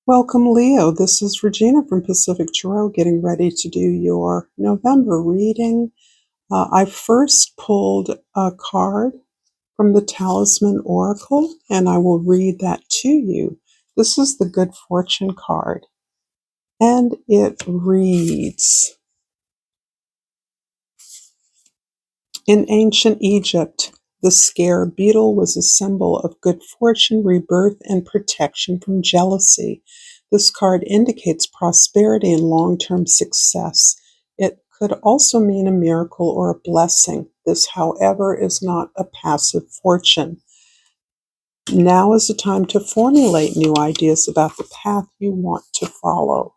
Welcome, Leo. This is Regina from Pacific Tarot getting ready to do your November reading. I first pulled a card from the Talisman Oracle, and I will read that to you. This is the Good Fortune card, and it reads, in ancient Egypt, the scare beetle was a symbol of good fortune, rebirth, and protection from jealousy. This card indicates prosperity and long-term success. It could also mean a miracle or a blessing. This, however, is not a passive fortune. Now is the time to formulate new ideas about the path you want to follow.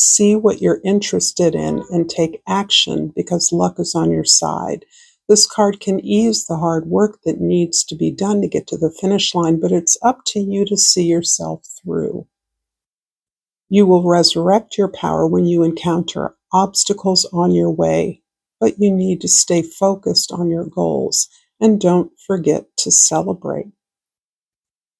See what you're interested in and take action because luck is on your side. This card can ease the hard work that needs to be done to get to the finish line, but it's up to you to see yourself through. You will resurrect your power when you encounter obstacles on your way, but you need to stay focused on your goals and don't forget to celebrate.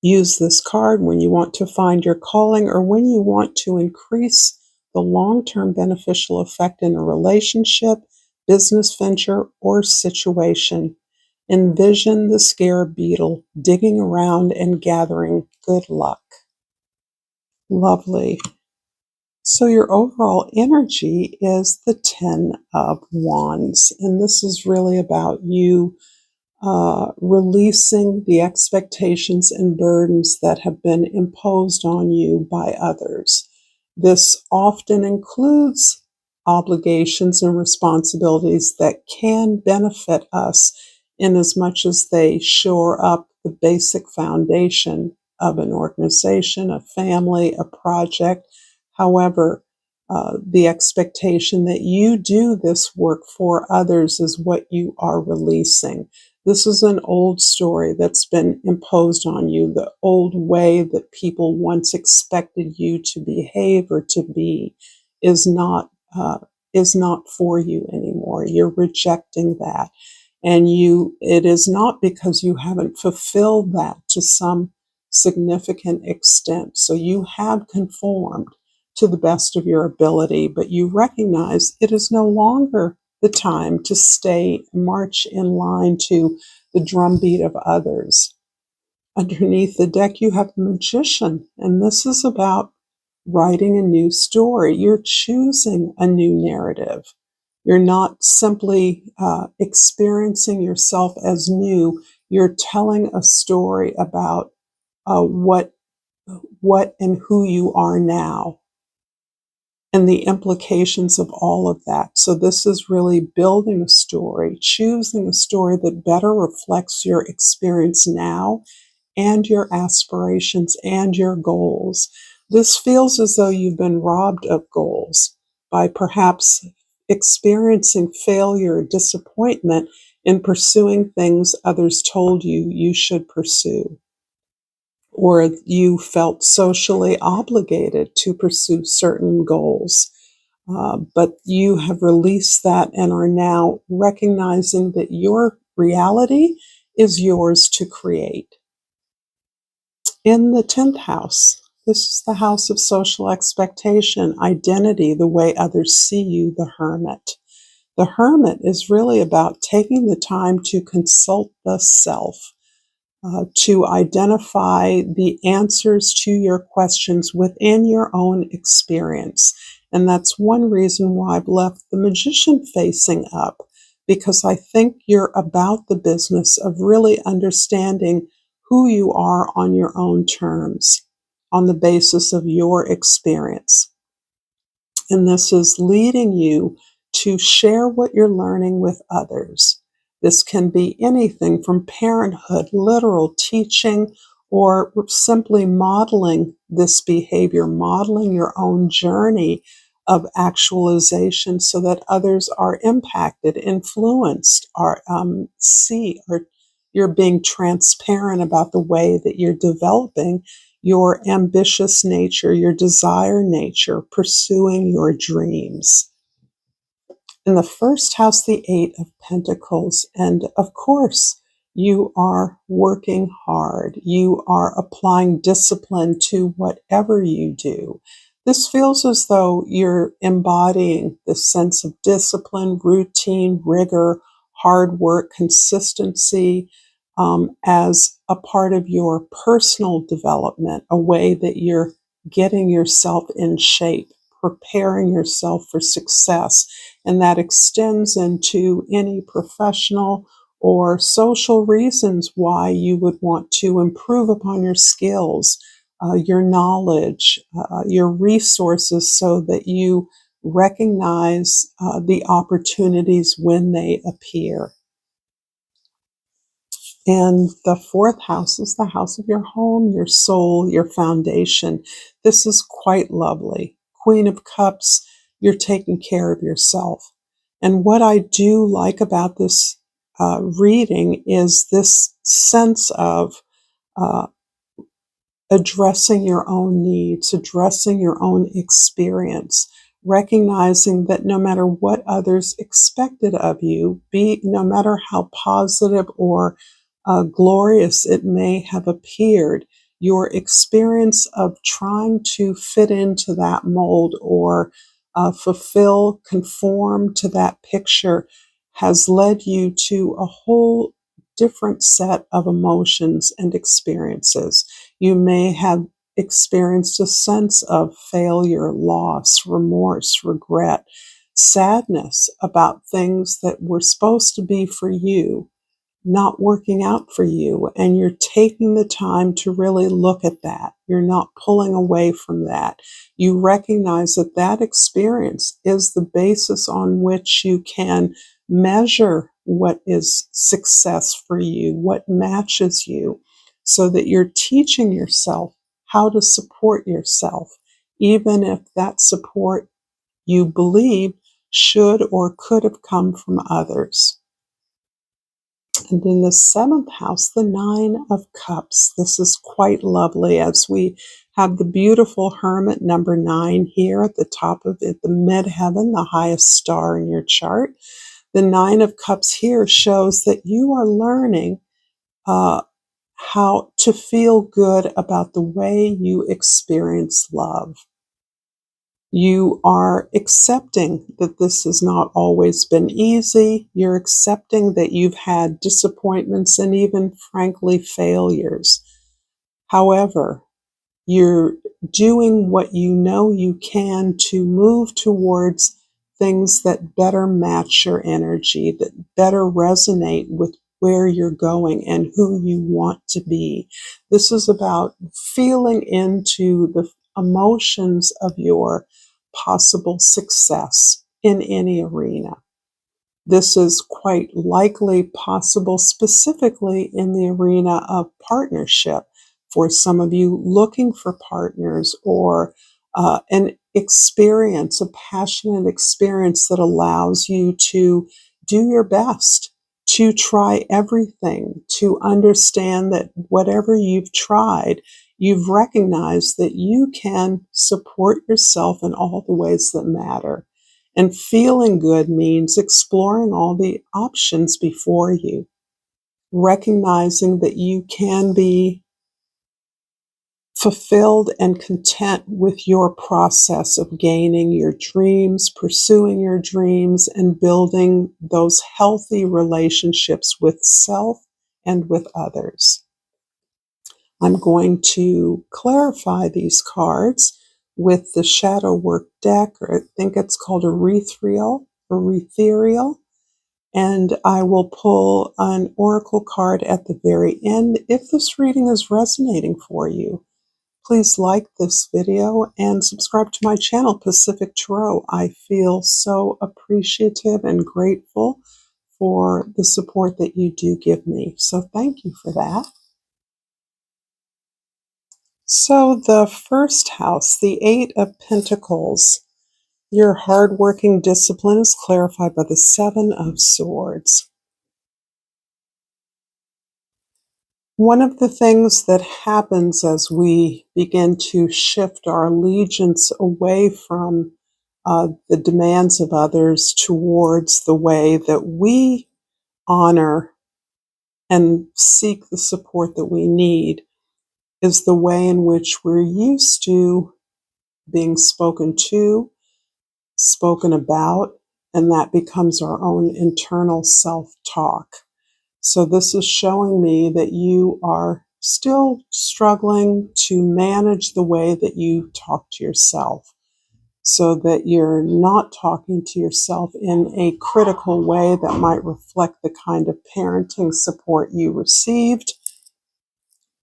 Use this card when you want to find your calling or when you want to increase the long-term beneficial effect in a relationship, business venture, or situation. Envision the scare beetle digging around and gathering good luck. Lovely. So your overall energy is the 10 of Wands, and this is really about you releasing the expectations and burdens that have been imposed on you by others. This often includes obligations and responsibilities that can benefit us in as much as they shore up the basic foundation of an organization, a family, a project. However, the expectation that you do this work for others is what you are releasing. This is an old story that's been imposed on you, the old way that people once expected you to behave or to be is not for you anymore. You're rejecting that. And it is not because you haven't fulfilled that to some significant extent. So you have conformed to the best of your ability, but you recognize it is no longer the time to march in line to the drumbeat of others. Underneath the deck, you have the Magician, and this is about writing a new story. You're choosing a new narrative. You're not simply experiencing yourself as new. You're telling a story about what and who you are now, and the implications of all of that. So this is really building a story, choosing a story that better reflects your experience now and your aspirations and your goals. This feels as though you've been robbed of goals by perhaps experiencing failure, disappointment in pursuing things others told you should pursue, or you felt socially obligated to pursue certain goals. But you have released that and are now recognizing that your reality is yours to create. In the 10th house, this is the house of social expectation, identity, the way others see you, the Hermit. The Hermit is really about taking the time to consult the self, to identify the answers to your questions within your own experience. And that's one reason why I've left the Magician facing up, because I think you're about the business of really understanding who you are on your own terms, on the basis of your experience. And this is leading you to share what you're learning with others. This can be anything from parenthood, literal teaching, or simply modeling this behavior, modeling your own journey of actualization so that others are impacted, influenced, or you're being transparent about the way that you're developing your ambitious nature, your desire nature, pursuing your dreams. In the first house, the 8 of Pentacles. And of course, You are working hard. You are applying discipline to whatever you do. This feels as though you're embodying the sense of discipline, routine, rigor, hard work, consistency as a part of your personal development, a way that you're getting yourself in shape, preparing yourself for success. And that extends into any professional or social reasons why you would want to improve upon your skills, your knowledge, your resources, so that you recognize the opportunities when they appear. And the fourth house is the house of your home, your soul, your foundation. This is quite lovely. Queen of Cups, you're taking care of yourself. And what I do like about this reading is this sense of uh, addressing your own needs, addressing your own experience, recognizing that no matter what others expected of you, no matter how positive or glorious it may have appeared, your experience of trying to fit into that mold or conform to that picture has led you to a whole different set of emotions and experiences. You may have experienced a sense of failure, loss, remorse, regret, sadness about things that were supposed to be for you not working out for you, and you're taking the time to really look at that. You're not pulling away from that. You recognize that that experience is the basis on which you can measure what is success for you, what matches you, so that you're teaching yourself how to support yourself, even if that support you believe should or could have come from others. And in the seventh house, the Nine of Cups. This is quite lovely as we have the beautiful Hermit number 9 here at the top of it, the midheaven, the highest star in your chart. The Nine of Cups here shows that you are learning how to feel good about the way you experience love. You are accepting that this has not always been easy. You're accepting that you've had disappointments and even, frankly, failures. However, you're doing what you know you can to move towards things that better match your energy, that better resonate with where you're going and who you want to be. This is about feeling into the emotions of your possible success in any arena. This is quite likely possible specifically in the arena of partnership for some of you looking for partners, or an experience, a passionate experience that allows you to do your best, to try everything, to understand that whatever you've tried, you've recognized that you can support yourself in all the ways that matter. And feeling good means exploring all the options before you, recognizing that you can be fulfilled and content with your process of gaining your dreams, pursuing your dreams, and building those healthy relationships with self and with others. I'm going to clarify these cards with the Shadow Work deck, or I think it's called a Retherial, and I will pull an oracle card at the very end. If this reading is resonating for you, please like this video and subscribe to my channel, Pacific Tarot. I feel so appreciative and grateful for the support that you do give me. So thank you for that. So the first house, the Eight of Pentacles, your hardworking discipline is clarified by the Seven of Swords. One of the things that happens as we begin to shift our allegiance away from the demands of others towards the way that we honor and seek the support that we need is the way in which we're used to being spoken to, spoken about, and that becomes our own internal self-talk. So this is showing me that you are still struggling to manage the way that you talk to yourself, so that you're not talking to yourself in a critical way that might reflect the kind of parenting support you received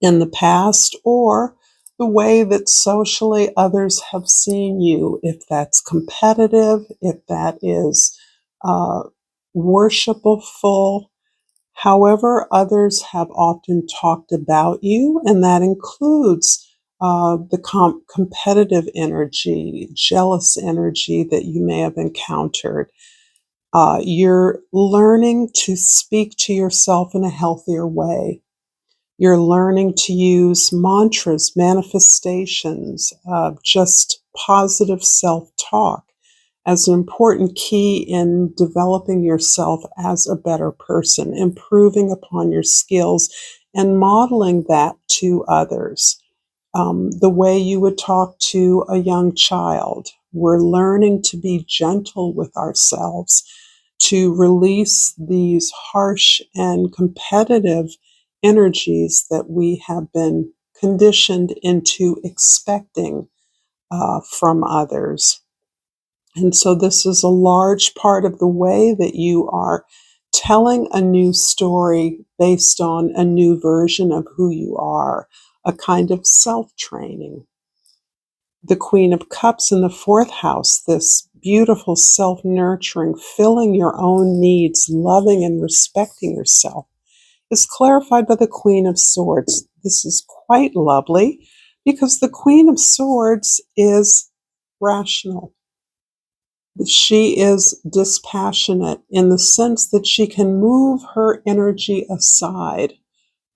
in the past, or the way that socially others have seen you, if that's competitive, if that is uh, worshipful, however others have often talked about you, and that includes the competitive energy, jealous energy that you may have encountered. You're learning to speak to yourself in a healthier way. You're learning to use mantras, manifestations, just positive self-talk as an important key in developing yourself as a better person, improving upon your skills, and modeling that to others. The way you would talk to a young child. We're learning to be gentle with ourselves, to release these harsh and competitive energies that we have been conditioned into expecting from others. And so this is a large part of the way that you are telling a new story based on a new version of who you are, a kind of self-training. The Queen of Cups in the fourth house, this beautiful self-nurturing, filling your own needs, loving and respecting yourself, is clarified by the Queen of Swords. This is quite lovely because the Queen of Swords is rational. She is dispassionate in the sense that she can move her energy aside,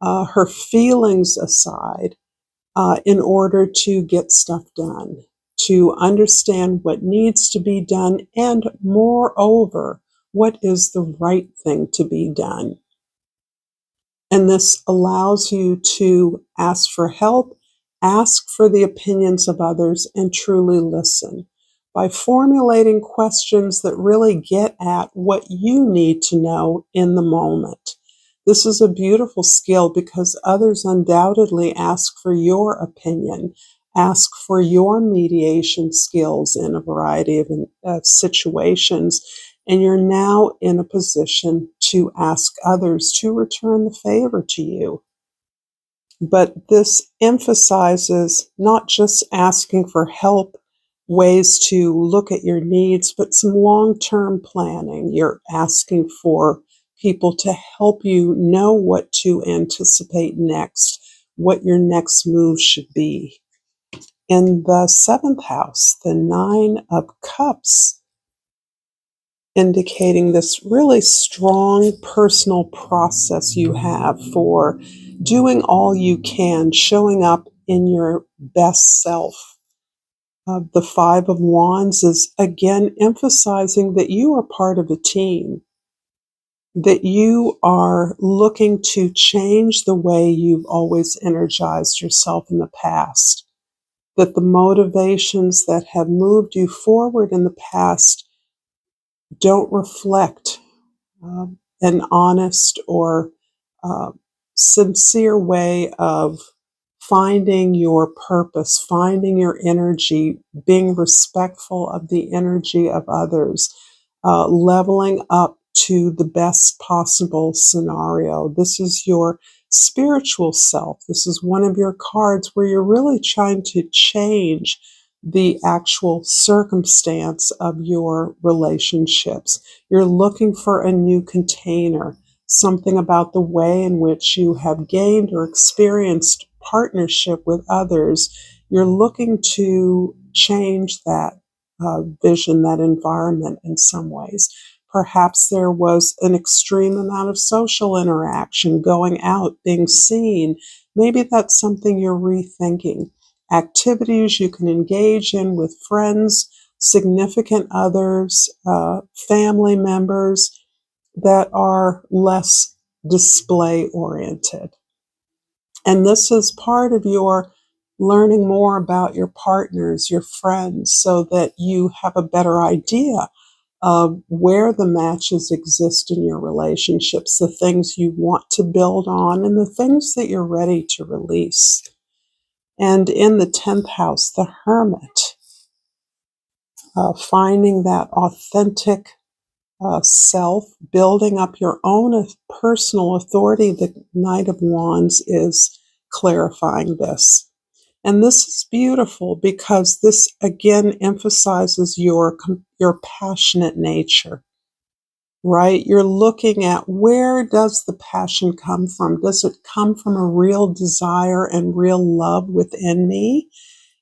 her feelings aside, in order to get stuff done, to understand what needs to be done, and moreover, what is the right thing to be done. And this allows you to ask for help, ask for the opinions of others, and truly listen by formulating questions that really get at what you need to know in the moment. This is a beautiful skill because others undoubtedly ask for your opinion, ask for your mediation skills in a variety of situations, and you're now in a position to ask others to return the favor to you. But this emphasizes not just asking for help, ways to look at your needs, but some long-term planning. You're asking for people to help you know what to anticipate next, what your next move should be. In the seventh house, the Nine of Cups, indicating this really strong personal process you have for doing all you can, showing up in your best self. The Five of Wands is again emphasizing that you are part of a team, that you are looking to change the way you've always energized yourself in the past, that the motivations that have moved you forward in the past don't reflect an honest or uh, sincere way of finding your purpose, finding your energy, being respectful of the energy of others, leveling up to the best possible scenario. This is your spiritual self. This is one of your cards where you're really trying to change the actual circumstance of your relationships. You're looking for a new container, something about the way in which you have gained or experienced partnership with others. You're looking to change that vision, that environment in some ways. Perhaps there was an extreme amount of social interaction, going out, being seen. Maybe that's something you're rethinking. Activities you can engage in with friends, significant others, family members that are less display oriented. And this is part of your learning more about your partners, your friends, so that you have a better idea of where the matches exist in your relationships, the things you want to build on, and the things that you're ready to release. And in the 10th house, the Hermit, finding that authentic self, building up your own personal authority. The Knight of Wands is clarifying this. And this is beautiful because this again emphasizes your passionate nature, right? You're looking at, where does the passion come from? Does it come from a real desire and real love within me?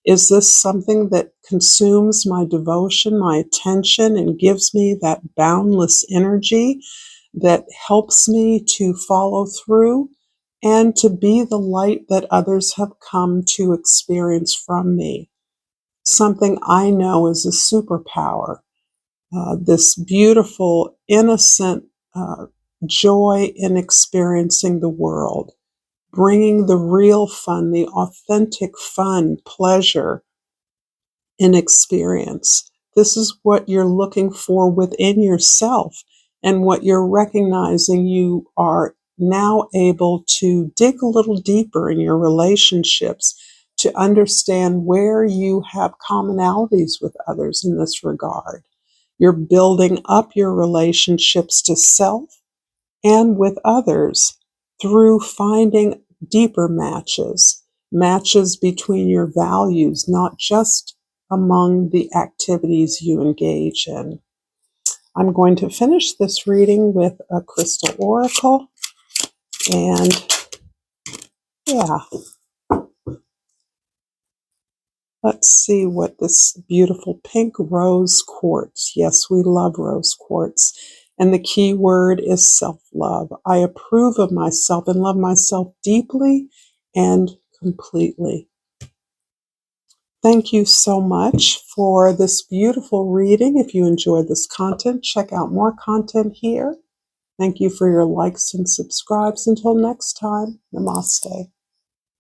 Is this something that consumes my devotion, my attention, and gives me that boundless energy that helps me to follow through and to be the light that others have come to experience from me? Something I know is a superpower. This beautiful, innocent joy in experiencing the world, bringing the real fun, the authentic fun, pleasure in experience. This is what you're looking for within yourself, and what you're recognizing. You are now able to dig a little deeper in your relationships to understand where you have commonalities with others in this regard. You're building up your relationships to self and with others through finding deeper matches, matches between your values, not just among the activities you engage in. I'm going to finish this reading with a crystal oracle. And yeah, let's see what this beautiful pink rose quartz. Yes, we love rose quartz. And the key word is self-love. I approve of myself and love myself deeply and completely. Thank you so much for this beautiful reading. If you enjoyed this content, check out more content here. Thank you for your likes and subscribes. Until next time, namaste.